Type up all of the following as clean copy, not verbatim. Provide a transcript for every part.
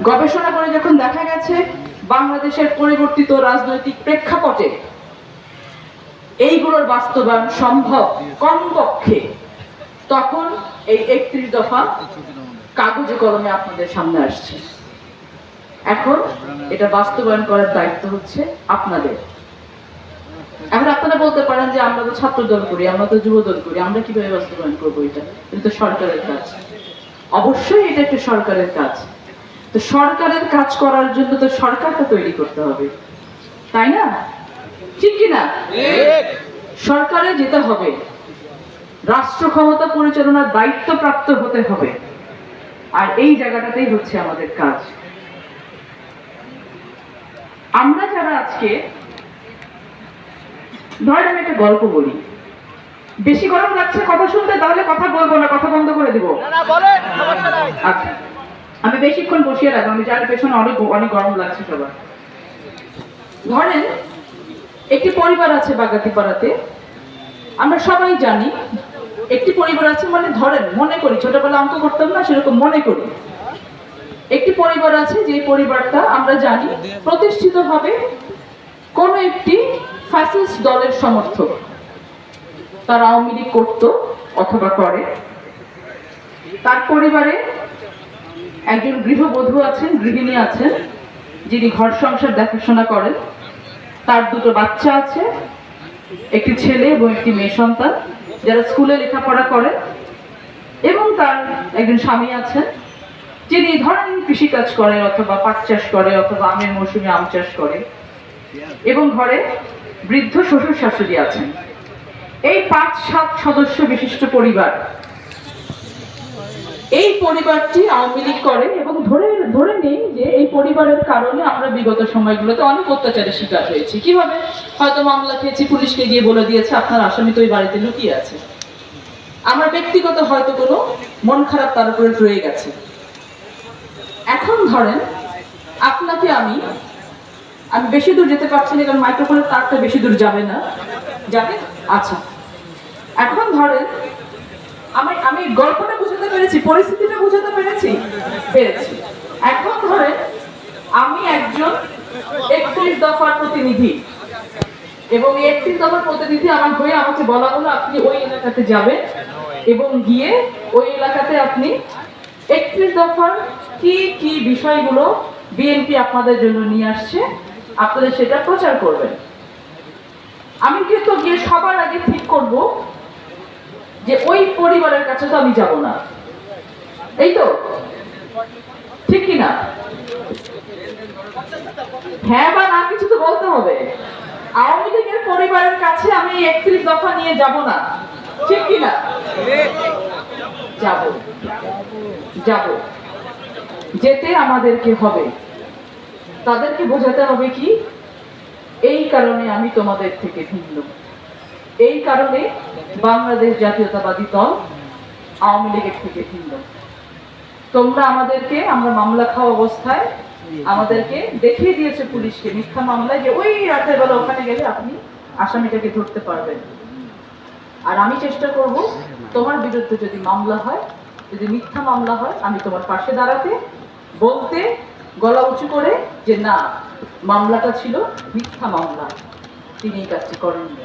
গবেষণা করে যখন দেখা গেছে বাংলাদেশের পরিবর্তিত রাজনৈতিক প্রেক্ষাপটে এইগুলোর বাস্তবায়ন সম্ভব কমপক্ষে, তখন এই ৩১ দফা কাগজে কলমে আপনাদের সামনে আসছে। এখন এটা বাস্তবায়ন করার দায়িত্ব হচ্ছে আপনাদের। এখন আপনারা বলতে পারেন যে আমরা তো ছাত্র দল করি, আমরা তো যুব দল করি, আমরা কিভাবে বাস্তবায়ন করবো? এটা তো সরকারের কাজ। অবশ্যই এটা একটা সরকারের কাজ। তো সরকারের কাজ করার জন্য তো সরকারকে তৈরি করতে হবে, তাই না? ঠিক কিনা? সরকারে যেতে হবে, রাষ্ট্র ক্ষমতা পরিচালনার দায়িত্ব প্রাপ্ত হতে হবে, আর এই জায়গাটাতেই হচ্ছে আমাদের কাজ। আমরা যারা আজকে, ধরেন আমি একটা গল্প বলি, বেশি গরম লাগছে কথা শুনতে, তাহলে কথা বলবো না, কথা বন্ধ করে দিব। আচ্ছা, আমি বেশিক্ষণ বসিয়ে রাখবো, আমি যার পেছনে অনেক অনেক গরম লাগছে সবার। ধরেন একটি পরিবার আছে বাগাতিপাড়াতে, আমরা সবাই জানি একটি পরিবার আছে, মানে ধরেন মনে করি, ছোটবেলা অঙ্ক করতাম না, সেরকম মনে করি একটি পরিবার আছে, যে পরিবারটা আমরা জানি প্রতিষ্ঠিতভাবে কোন একটি ফ্যাসিস্ট দলের সমর্থক। তারা আওয়ামী লীগ করত অথবা করে। তার পরিবারে একজন গৃহবধূ আছেন, গৃহিণী আছেন, যিনি ঘর সংসার দেখাশোনা করেন। তার দুটো বাচ্চা আছে, একটি ছেলে এবং একটি মেয়ে সন্তান, যারা স্কুলে লেখাপড়া করে। এবং তার একজন স্বামী আছেন, যিনি ধরেন কৃষিকাজ করে অথবা পাট চাষ করে অথবা আমের মৌসুমে আম চাষ করে। এবং ঘরে বৃদ্ধ শ্বশুর শাশুড়ি আছেন। এই ৫-৭ সদস্য বিশিষ্ট পরিবার। এই পরিবারটি আওয়ামী লীগ করে এবং ধরে নেই যে এই পরিবারের কারণে আমরা বিগত সময়গুলোতে অনেক অত্যাচারের শিকার হয়েছি। কিভাবে? হয়তো মামলা খেয়েছি, পুলিশকে গিয়ে বলে দিয়েছে আপনার আসামি তো ওই বাড়িতে লুকিয়ে আছে। আমার ব্যক্তিগত হয়তো কোনো মন খারাপ তার উপরে রয়ে গেছে। এখন ধরেন আপনাকে আমি বেশি দূর যেতে পারছি না, কারণ মাইক্রোফোনের তারটা বেশি দূর যাবে না। যাবে? আচ্ছা, এখন ধরেন আমি গল্পটা বুঝাতে পেরেছি, পরিস্থিতিটা বুঝাতে পেরেছি। এখন ধরেন আমি একজন ৩১ দফার প্রতিনিধি, এবং এই ৩১ দফার প্রতিনিধি আমার হয়ে আমাকে বলা হলো আপনি ওই এলাকাতে যাবেন এবং গিয়ে ওই এলাকাতে আপনি ৩১ দফার কি কি বিষয়গুলো বিএনপি আপনাদের জন্য নিয়ে আসছে আপনাদের সেটা প্রচার করবেন। আমি কিন্তু গিয়ে সবার আগে ঠিক করব যে ওই পরিবারের কাছে তো আমি যাব না, এই তো ঠিক কিনা? হ্যাঁ বা না কিছু তো বলতে হবে। আওয়ামী লীগের পরিবারের কাছে আমি ৩১ দফা নিয়ে যাব না, ঠিক কিনা? যাব, যেতে আমাদেরকে হবে। তাদেরকে বোঝাতে হবে কি এই কারণে আমি তোমাদের থেকে ভিন্ন, এই কারণে বাংলাদেশ জাতীয়তাবাদী দল আওয়ামী লীগের থেকে ভিন্ন। তোমরা আমাদেরকে, আমরা মামলা খাওয়া অবস্থায় আমাদেরকে দেখিয়ে দিয়েছে পুলিশকে মিথ্যা মামলায় যে ওই রাতের বেলা ওখানে গেলে আপনি আসামিটাকে ধরতে পারবেন। আর আমি চেষ্টা করব তোমার বিরুদ্ধে যদি মামলা হয়, যদি মিথ্যা মামলা হয়, আমি তোমার পাশে দাঁড়াতে, বলতে গলা উঁচু করে যে না, মামলাটা ছিল মিথ্যা মামলা, তিনি এই কাজটি করেননি।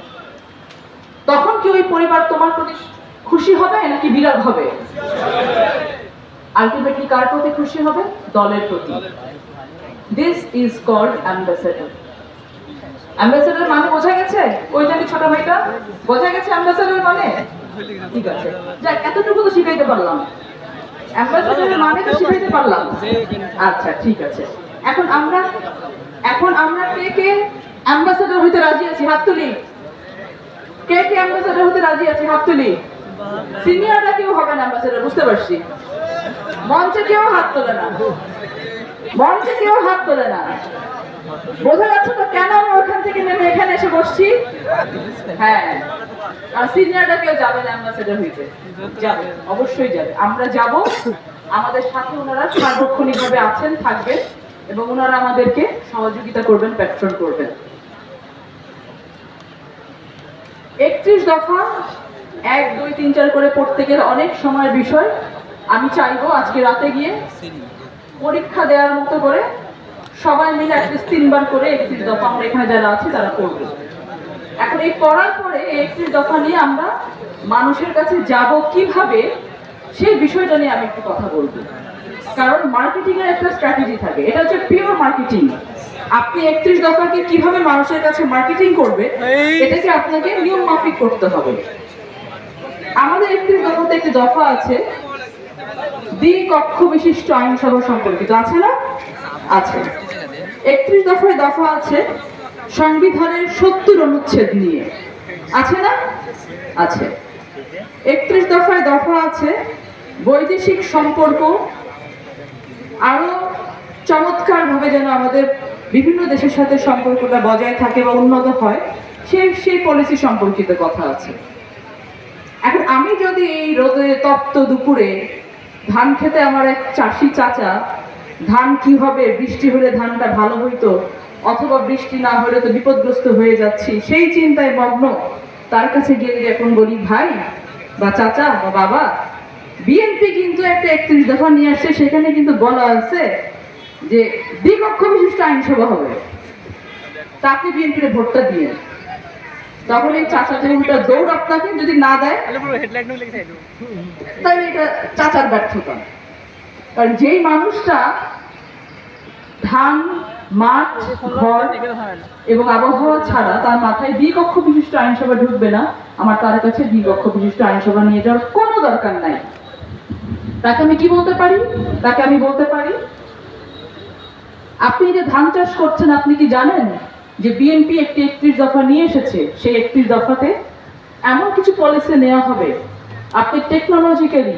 তখন কি ওই পরিবার তোমার প্রতি খুশি হবে নাকি বিরাগ হবে? আলটিমেটলি কার প্রতি খুশি হবে? দলের প্রতি। This is called ambassador. Ambassador মানে বোঝা গেছে? ওই জানি ছোট ভাইটা বোঝা গেছে অ্যাম্বাসেডর মানে? ঠিক আছে, যাক এতটুকু তো শিখাইতে পারলাম, অ্যাম্বাসেডরের মানে তো শিখাইতে পারলাম। আচ্ছা ঠিক আছে, এখন আমরা কে কে অ্যাম্বাসেডর হইতে রাজি আছি? হাত তুলি। কে কে অ্যাম্বাসেডর হতে রাজি আছে? হাত তুলি। সিনিয়ররা কেউ হবে না অ্যাম্বাসেডর, বুঝতে পারছি। মঞ্চে কেউ হাত তোলে না, মঞ্চে কেউ হাত তোলে না। বোঝা যাচ্ছে তো কেন আমি ওখান থেকে নেমে এখানে এসে বসছি? হ্যাঁ, আর সিনিয়ররা কেউ যাবে না অ্যাম্বাসেডর হইতে? যাবে, অবশ্যই যাবে। আমরা যাব, আমাদের সাথে ওনারা সার্বক্ষণিকভাবে আছেন, থাকবেন, এবং ওনারা আমাদেরকে সহযোগিতা করবেন, পেট্রোল করবেন। ৩১ দফা ১, ২, ৩, ৪ করে পড়তে গেলে অনেক সময়ের বিষয়, আমি চাইবো আজকে রাতে গিয়ে পরীক্ষা দেওয়ার মতো করে সবাই মিলে অ্যাটলিস্ট 3বার করে 31 দফা আমরা এখানে যারা আছি তারা পড়ব। এখন এই পড়ার পরে 31 দফা নিয়ে আমরা মানুষের কাছে যাব কিভাবে, সেই বিষয়টা নিয়ে আমি একটু কথা বলবো। কারণ মার্কেটিং এর একটা স্ট্র্যাটেজি থাকে, এটা হচ্ছে পিওর মার্কেটিং। আপনি 31 দফাকে কিভাবে মানুষের কাছে মার্কেটিং করবে, এটাকে আপনাকে নিয়ম মাফিক করতে হবে। আমাদের 31 দফাতে একটি দফা আছে দ্বিকক্ষ বিশিষ্ট আইনসভা সম্পর্কিত, আছে না? আছে। 31 দফায় দফা আছে সংবিধানের 70 অনুচ্ছেদ নিয়ে, আছে না? আছে। 31 দফায় দফা আছে বৈদেশিক সম্পর্ক আরো চমৎকার ভাবে যেন আমাদের বিভিন্ন দেশের সাথে সম্পর্কটা বজায় থাকে বা উন্নত হয়, সেই পলিসি সম্পর্কিত কথা আছে। এখন আমি যদি এই রোদে তপ্ত দুপুরে ধান খেতে আমার এক চাষি চাচা ধান কি হবে, বৃষ্টি হলে ধানটা ভালো হইতো অথবা বৃষ্টি না হলে তো বিপদগ্রস্ত হয়ে যাচ্ছি, সেই চিন্তায় মগ্ন, তার কাছে গিয়ে এখন বলি ভাই বা চাচা বা বাবা, বিএনপি কিন্তু একটা 31 দফা নিয়ে আসছে, সেখানে কিন্তু বলা আছে যে দ্বিকক্ষ বিশিষ্ট আইনসভা হবে, তা আপনি বিএনপির ভোটটা দিয়ে, তখন এই চাচা উল্টা দৌড় আপনাকে যদি না দেয় তাহলে এটা চাচার ব্যর্থতা। কারণ যেই মানুষটা ধান, মাঠ, ঘর এবং আবহাওয়া ছাড়া তার মাথায় দ্বিকক্ষ বিশিষ্ট আইনসভা ঢুকবে না, আমার তার কাছে দ্বিকক্ষ বিশিষ্ট আইনসভা নিয়ে যাওয়ার কোনো দরকার নাই। তাকে আমি কি বলতে পারি? তাকে আমি বলতে পারি, আপনি যে ধান চাষ করছেন, আপনি কি জানেন যে বিএনপি একটি 31 দফা নিয়ে এসেছে, সেই 31 দফাতে এমন কিছু পলিসি নেওয়া হবে আপনি টেকনোলজিক্যালি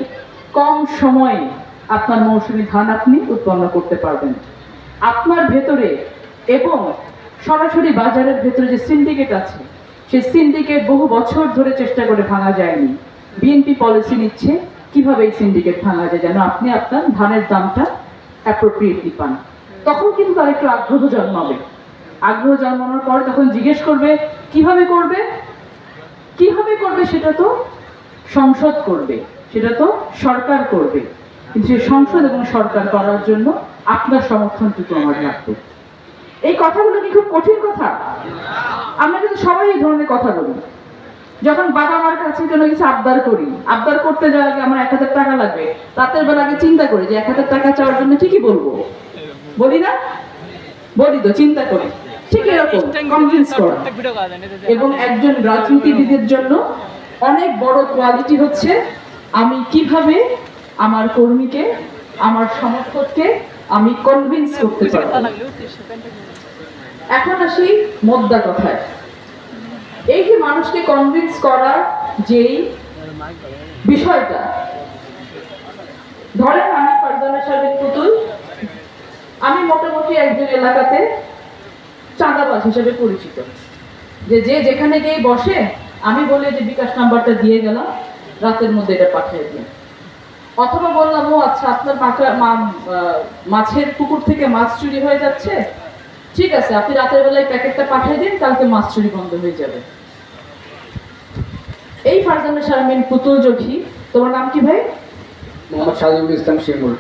কম সময়ে আপনার মৌসুমী ধান আপনি উৎপন্ন করতে পারবেন আপনার ভেতরে, এবং সরাসরি বাজারের ভেতরে যে সিন্ডিকেট আছে, সেই সিন্ডিকেট বহু বছর ধরে চেষ্টা করে ভাঙা যায়নি। বিএনপি পলিসি নিচ্ছে কিভাবে এই সিন্ডিকেট ভাঙা যায়, যেন আপনি আপনার ধানের দামটা অ্যাপ্রোপ্রিয়েটলি পান। তখন কিন্তু তার একটু আগ্রহ জন্মাবে। আগ্রহ জন্মানোর পর তখন জিজ্ঞেস করবে কিভাবে করবে, কিভাবে করবে সেটা তো সংসদ করবে, সেটা তো সরকার করবে, কিন্তু সেই সংসদ এবং সরকার করার জন্য আপনার সমর্থনটুকু আমার লাগবে। এই কথাগুলো কি খুব কঠিন কথা? আমরা কিন্তু সবাই এই ধরনের কথা বলি। যখন বাবা মার কাছে কোনো কিছু আবদার করি, আবদার করতে যাওয়ার আগে আমার 1000 টাকা লাগবে, রাতের বেলা আগে চিন্তা করি যে 1000 টাকা চাওয়ার জন্য কি বলবো, বলি না? বলি তো, চিন্তা করি। ঠিক এরকম কনভিন্স করা। এবং একজন রাজনীতিবিদের জন্য অনেক বড় কোয়ালিটি হচ্ছে আমি কিভাবে আমার কর্মীকে, আমার সমর্থককে আমি কনভিন্স করতে পারব। এখন আসি মোদ্দা কথায়। এই যে মানুষকে কনভিন্স করার যেই বিষয়টা, ধরেন আমি ফারজানা শারমিন পুতুল, আমি মোটামুটি একজন এলাকাতে চাঁদাবাজ হিসেবে পরিচিত, যে যেখানে গিয়ে বসে আমি বলে যে বিকাশ নাম্বারটা দিয়ে গেলাম, রাতের মধ্যে এটা পাঠিয়ে দিন। অথবা বললাম ও আচ্ছা আপনার মাছের পুকুর থেকে মাছ চুরি হয়ে যাচ্ছে, ঠিক আছে আপনি রাতের বেলায় প্যাকেটটা পাঠিয়ে দিন, কালকে মাছ চুরি বন্ধ হয়ে যাবে। এই ফারজানা শারমিন পুতুল জখি, তোমার নাম কি ভাই? মোহাম্মদ সাজিদুল ইসলাম শিমুল।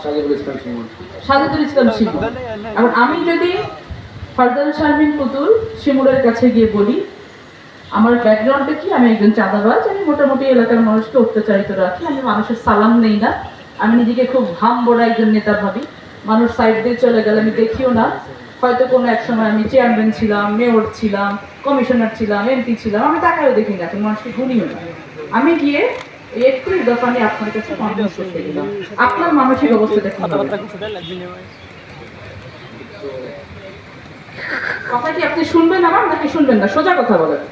সাজিদুল ইসলাম শিমুল। সাজিদুল ইসলাম শিমুল। এখন আমি যদি ফারজানা শারমিন পুতুল শিমুলের কাছে গিয়ে বলি আমার ব্যাকগ্রাউন্ডটা কি, আমি একজন চাঁদাবাজ, আমি মোটামুটি এলাকার মানুষকে অত্যাচারিত রাখি, আমি মানুষের সালাম নেই না, আমি নিজেকে খুব হামবড়া একজন নেতা ভাবি, মানুষ সাইড দিয়ে চলে গেলে আমি দেখিও না, হয়তো কোনো এক সময় আমি চেয়ারম্যান ছিলাম, মেয়র ছিলাম, কমিশনার ছিলাম, এমপি ছিলাম, আমি তাকাও দেখি না, তুমি মানুষকে গুনিও না। আমি গিয়ে 31 দফা নিয়ে আপনার কাছে কনভিন্স করতে গেলাম, আপনার মানসিক অবস্থাটা কি হবে? কথা কি আপনি শুনবেন আমার, নাকি শুনবেন না? সোজা কথা বলেন।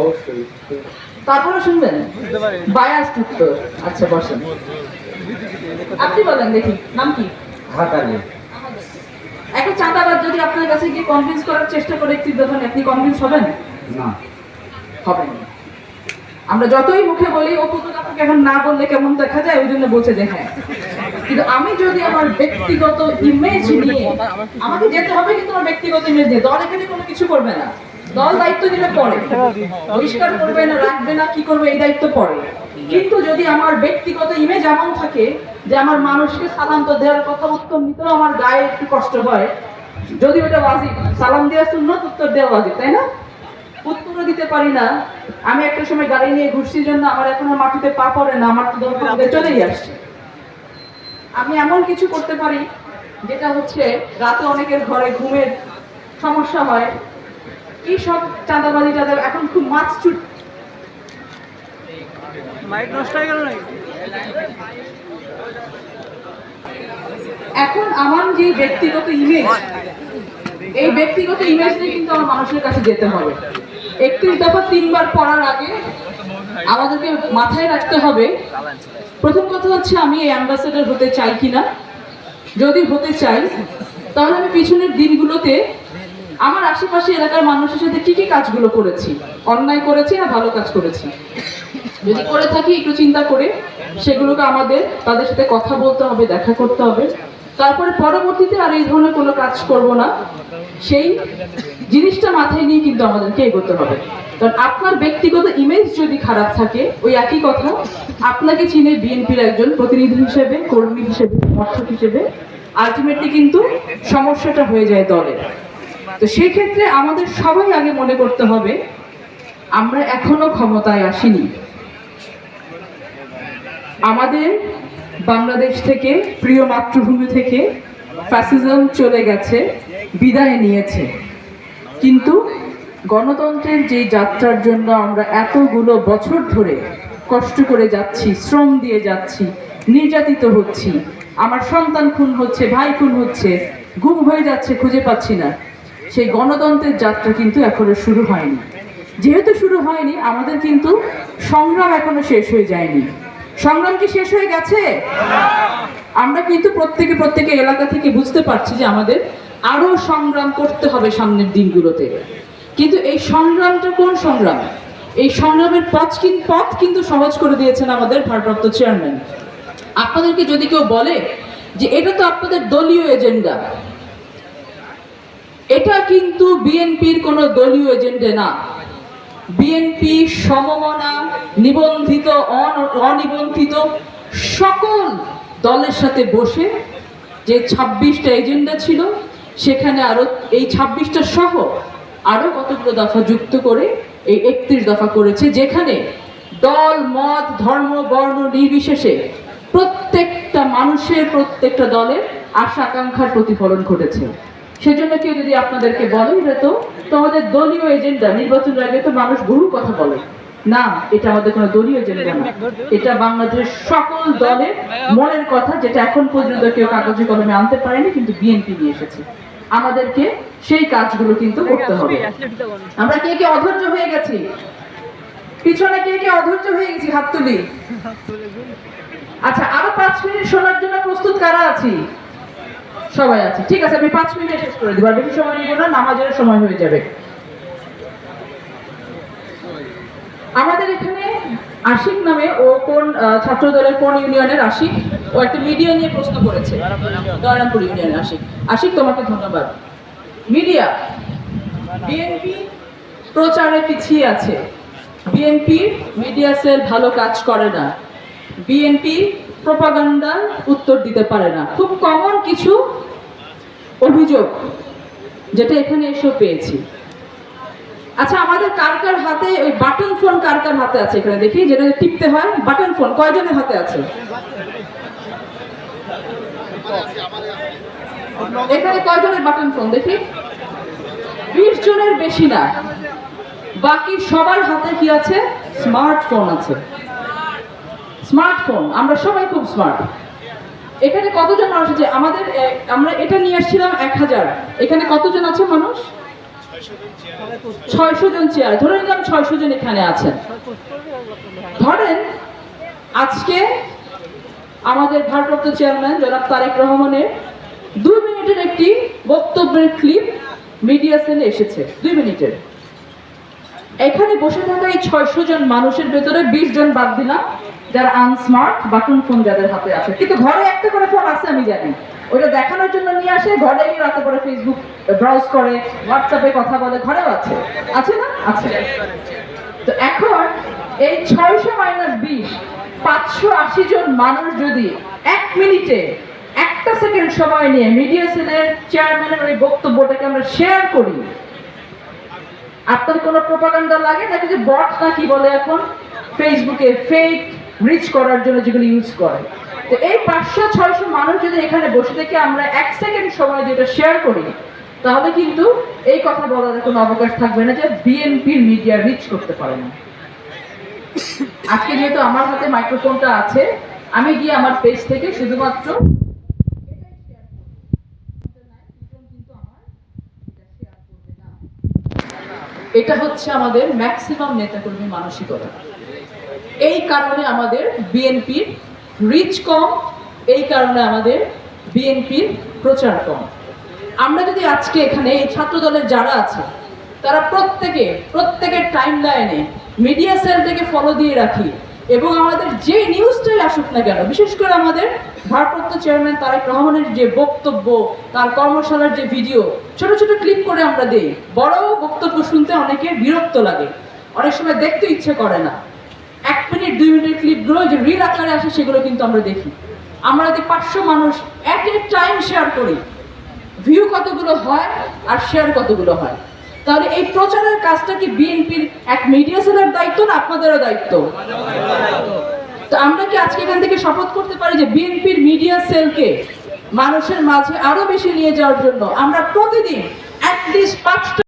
অবশ্যই। তারপরে শুনবেন? বায়াস উত্তর। আচ্ছা বসেন, আপনি বলেন দেখি, নাম কি? হাতালি। একটা চাঁদাবাজ যদি আপনার কাছে গিয়ে কনভিন্স করার চেষ্টা করে 31 দফা নিয়ে, আপনি কনভিন্স হবেন? না, হবেন না। আমরা যতই মুখে বলি ও পুতুল আপনাকে এখন না বললে কেমন দেখা যায়, ওই জন্য বলছে যে হ্যাঁ, কিন্তু আমি যদি আমার ব্যক্তিগত ইমেজ নিয়ে, আমাকে যেতে হবে কিন্তু আমার ব্যক্তিগত ইমেজ নিয়ে, দল এখানে কোনো কিছু করবে না, দল দায়িত্ব দিলে পরে, পরিষ্কার করবে না, রাখবে না, কি করবে এই দায়িত্ব পরে, কিন্তু যদি আমার ব্যক্তিগত ইমেজ এমন থাকে যে আমার মানুষকে সালাম তো দেওয়ার কথা, উত্তর নিতেও আমার গায়ে একটু কষ্ট হয়, যদি ওটা ওয়াজিব, সালাম দেওয়া সুন্নত, উত্তর দেওয়া ওয়াজিব, তাই না? উত্তরও দিতে পারি না। আমি একটা সময় গাড়ি নিয়ে ঘুরছি জন্য আমার এখন আর মাটিতে পা পড়ে না, আমার তো দরকার চলেই আসছে। আমি এমন কিছু করতে পারি যেটা হচ্ছে রাতে অনেকের ঘরে ঘুমের সমস্যা হয়, কি সব চাঁদাবাজি টাদা এখন খুব মাছ ছুট। মাইক নষ্ট হয়ে গেল নাকি? এখন আমার যে ব্যক্তিগত ইমেজ, এই ব্যক্তিগত ইমেজ নিয়ে কিন্তু আমার মানুষের কাছে যেতে হবে। 31 দফা 3 বার পড়ার আগে আমাদেরকে মাথায় রাখতে হবে, প্রথম কথা হচ্ছে আমি এই অ্যাম্বাসেডর হতে চাই কিনা। যদি হতে চাই তাহলে আমি পিছনের দিনগুলোতে আমার আশেপাশে এলাকার মানুষের সাথে কি কি কাজগুলো করেছি, অন্যায় করেছি না ভালো কাজ করেছি, যদি করে থাকি একটু চিন্তা করে সেগুলোকে আমাদের তাদের সাথে কথা বলতে হবে, দেখা করতে হবে। তারপরে পরবর্তীতে আর এই ধরনের কোনো কাজ করব না, সেই জিনিসটা মাথায় নিয়ে কিন্তু আমাদেরকে এগোতে হবে। কারণ আপনার ব্যক্তিগত ইমেজ যদি খারাপ থাকে, ওই একই কথা, আপনাকে চিনে বিএনপির একজন প্রতিনিধি হিসেবে, কর্মী হিসেবে, সমর্থক হিসেবে, আলটিমেটলি কিন্তু সমস্যাটা হয়ে যায় দলের। তো সেই ক্ষেত্রে আমাদের সবাই আগে মনে করতে হবে আমরা এখনো ক্ষমতায় আসিনি। আমাদের বাংলাদেশ থেকে, প্রিয় মাতৃভূমি থেকে ফ্যাসিজম চলে গেছে, বিদায় নিয়েছে, কিন্তু গণতন্ত্রের যে যাত্রার জন্য আমরা এতগুলো বছর ধরে কষ্ট করে যাচ্ছি, শ্রম দিয়ে যাচ্ছি, নির্যাতিত হচ্ছি, আমার সন্তান খুন হচ্ছে, ভাই খুন হচ্ছে, গুম হয়ে যাচ্ছে, খুঁজে পাচ্ছি না, সেই গণতন্ত্রের যাত্রা কিন্তু এখনো শুরু হয়নি। যেহেতু শুরু হয়নি, আমাদের কিন্তু সংগ্রাম এখনো শেষ হয়ে যায়নি। সংগ্রাম কি শেষ হয়ে গেছে? আমরা কিন্তু প্রত্যেকে এলাকা থেকে বুঝতে পারছি যে আমাদের আরো সংগ্রাম করতে হবে সামনের দিনগুলোতে। কিন্তু এই সংগ্রামটা কোন সংগ্রাম? এই সংগ্রামের পথ কিন্তু সহজ করে দিয়েছেন আমাদের ভারপ্রাপ্ত চেয়ারম্যান। আপনাদেরকে যদি কেউ বলে যে এটা তো আপনাদের দলীয় এজেন্ডা, এটা কিন্তু বিএনপির কোনো দলীয় এজেন্ডা না। বিএনপি সমমনা, নিবন্ধিত, অনিবন্ধিত সকল দলের সাথে বসে যে 26টা এজেন্ডা ছিল, সেখানে আরো এই 26টা সহ আরো কতগুলো দফা যুক্ত করে এই 31 দফা করেছে, যেখানে দল, মত, ধর্ম, বর্ণ নির্বিশেষে প্রত্যেকটা মানুষের, প্রত্যেকটা দলের আশা আকাঙ্ক্ষার প্রতিফলন ঘটেছে। সেজন্য কেউ যদি আপনাদেরকে বলে এটা তো তোমাদের দলীয় এজেন্ডা, নির্বাচনের আগে তো মানুষ বহু কথা বলে, না, এটা আমাদের কোনো দলীয় এজেন্ডা না, এটা বাংলাদেশের সকল দলের মনের কথা, যেটা এখন পর্যন্ত কেউ কাগজে কলমে আনতে পারেনি, কিন্তু বিএনপি নিয়ে এসেছে। আমাদেরকে সেই কাজগুলো কিন্তু করতে হবে। আমরা কে কে অধৈর্য হয়ে গেছি? পিছনে কে কে অধৈর্য হয়ে গেছি? হাত তুলি। আচ্ছা, আরো 5 মিনিট শোনার জন্য প্রস্তুত কারা আছি? সবাই আছে, ঠিক আছে, আমি 5 মিনিটে শেষ করে দিব, আর বেশি সময় নিব না, নামাজের সময় হয়ে যাবে। আমাদের এখানে আশিক নামে, ও কোন ছাত্র দলের কোন ইউনিয়নের আশিক, ও একটা মিডিয়া নিয়ে প্রশ্ন করেছে, দয়রামপুর ইউনিয়নের আশিক। আশিক, তোমাকে ধন্যবাদ। মিডিয়া, বিএনপি প্রচারে পিছিয়ে আছে, বিএনপি মিডিয়া সেল ভালো কাজ করে না, বিএনপি প্রোপাগান্ডা উত্তর দিতে পারে না, খুব কমন কিছু অভিযোগ যেটা এখানে এসেও পেয়েছি। আচ্ছা, আমাদের কার কার হাতে ওই বাটন ফোন, কার কার হাতে আছে এখানে দেখি, যেটা টিপতে হয়, বাটন ফোন কয়জনের হাতে আছে? এখানে কয়জনের বাটন ফোন দেখি? 20 জনের বেশি না। বাকি সবার হাতে কি আছে? স্মার্টফোন আছে। স্মার্টফোন, আমরা সবাই খুব স্মার্ট। এখানে কতজন মানুষ আছে? আমরা এটা নিয়ে আসছিলাম 1000, এখানে কতজন আছে মানুষ? 600 জন চেয়ার, ধরে নিলাম 600 জন এখানে আছেন। ধরেন আজকে আমাদের ভারপ্রাপ্ত চেয়ারম্যান জনাব তারেক রহমানের 2 মিনিটের একটি বক্তব্যের ক্লিপ মিডিয়া সেলে এসেছে, 2 মিনিটের। এখানে বসে থাকা এই 600 জন মানুষের ভেতরে 20 জন বাদ দিলাম যারা আনস্মার্ট, বাটন ফোন যাদের হাতে আছে, কিন্তু ঘরে একটা করে ফোন আছে আমি জানি, ওটা দেখানোর জন্য নিয়ে আসে, ঘরে গিয়ে রাতে করে ফেসবুক ব্রাউজ করে, হোয়াটসঅ্যাপে কথা বলে, ঘরেও আছে, আছে না? আছে। তো এখন এই 600-20 580 জন মানুষ যদি 1 মিনিটে 1টা সেকেন্ড সময় নিয়ে মিডিয়া সেলের চেয়ারম্যানের ওই বক্তব্যটাকে আমরা শেয়ার করি, আপনার কোনো প্রোপাগান্ডা লাগে নাকি যে বট না কি বলে এখন ফেসবুকে ফেক রিচ করার জন্য যেগুলো ইউজ করে, তো এই 500-600 মানুষ যদি এখানে বসে থেকে আমরা 1 সেকেন্ড সময় যেটা শেয়ার করি, তাহলে কিন্তু এই কথা বলার কোনো অবকাশ থাকবে না যে বিএনপির মিডিয়া রিচ করতে পারে না। আজকে যেহেতু আমার হাতে মাইক্রোফোনটা আছে, আমি গিয়ে আমার পেজ থেকে শুধুমাত্র এটা হচ্ছে আমাদের ম্যাক্সিমাম নেতাকর্মী মানসিকতা। এই কারণে আমাদের বিএনপির রিচ কম, এই কারণে আমাদের বিএনপির প্রচার কম। আমরা যদি আজকে এখানে এই ছাত্র দলের যারা আছে তারা প্রত্যেকের টাইম লাইনে মিডিয়া সেলটাকে ফলো দিয়ে রাখি এবং আমাদের যে নিউজটাই আসুক না কেন, বিশেষ করে আমাদের ভারপ্রাপ্ত চেয়ারম্যান তারেক রহমানের যে বক্তব্য, তার কর্মশালার যে ভিডিও ছোট ছোট ক্লিপ করে আমরা দেই। বড় বক্তব্য শুনতে অনেকের বিরক্ত লাগে, অনেক সময় দেখতে ইচ্ছে করে না। 1 মিনিট 2 মিনিটের ক্লিপগুলো যে রিল আকারে আসে সেগুলো কিন্তু আমরা দেখি। আমরা যদি 500 মানুষ এট এ টাইম শেয়ার করি, ভিউ কতগুলো হয় আর শেয়ার কতগুলো হয়, তাহলে এই প্রচারের কাজটা কি বিএনপির এক মিডিয়া সেলের দায়িত্ব না আপনাদেরও দায়িত্ব? তো আমরা কি আজকে এখান থেকে শপথ করতে পারি যে বিএনপির মিডিয়া সেলকে মানুষের মাঝে আরো বেশি নিয়ে যাওয়ার জন্য আমরা প্রতিদিন অ্যাটলিস্ট 5টা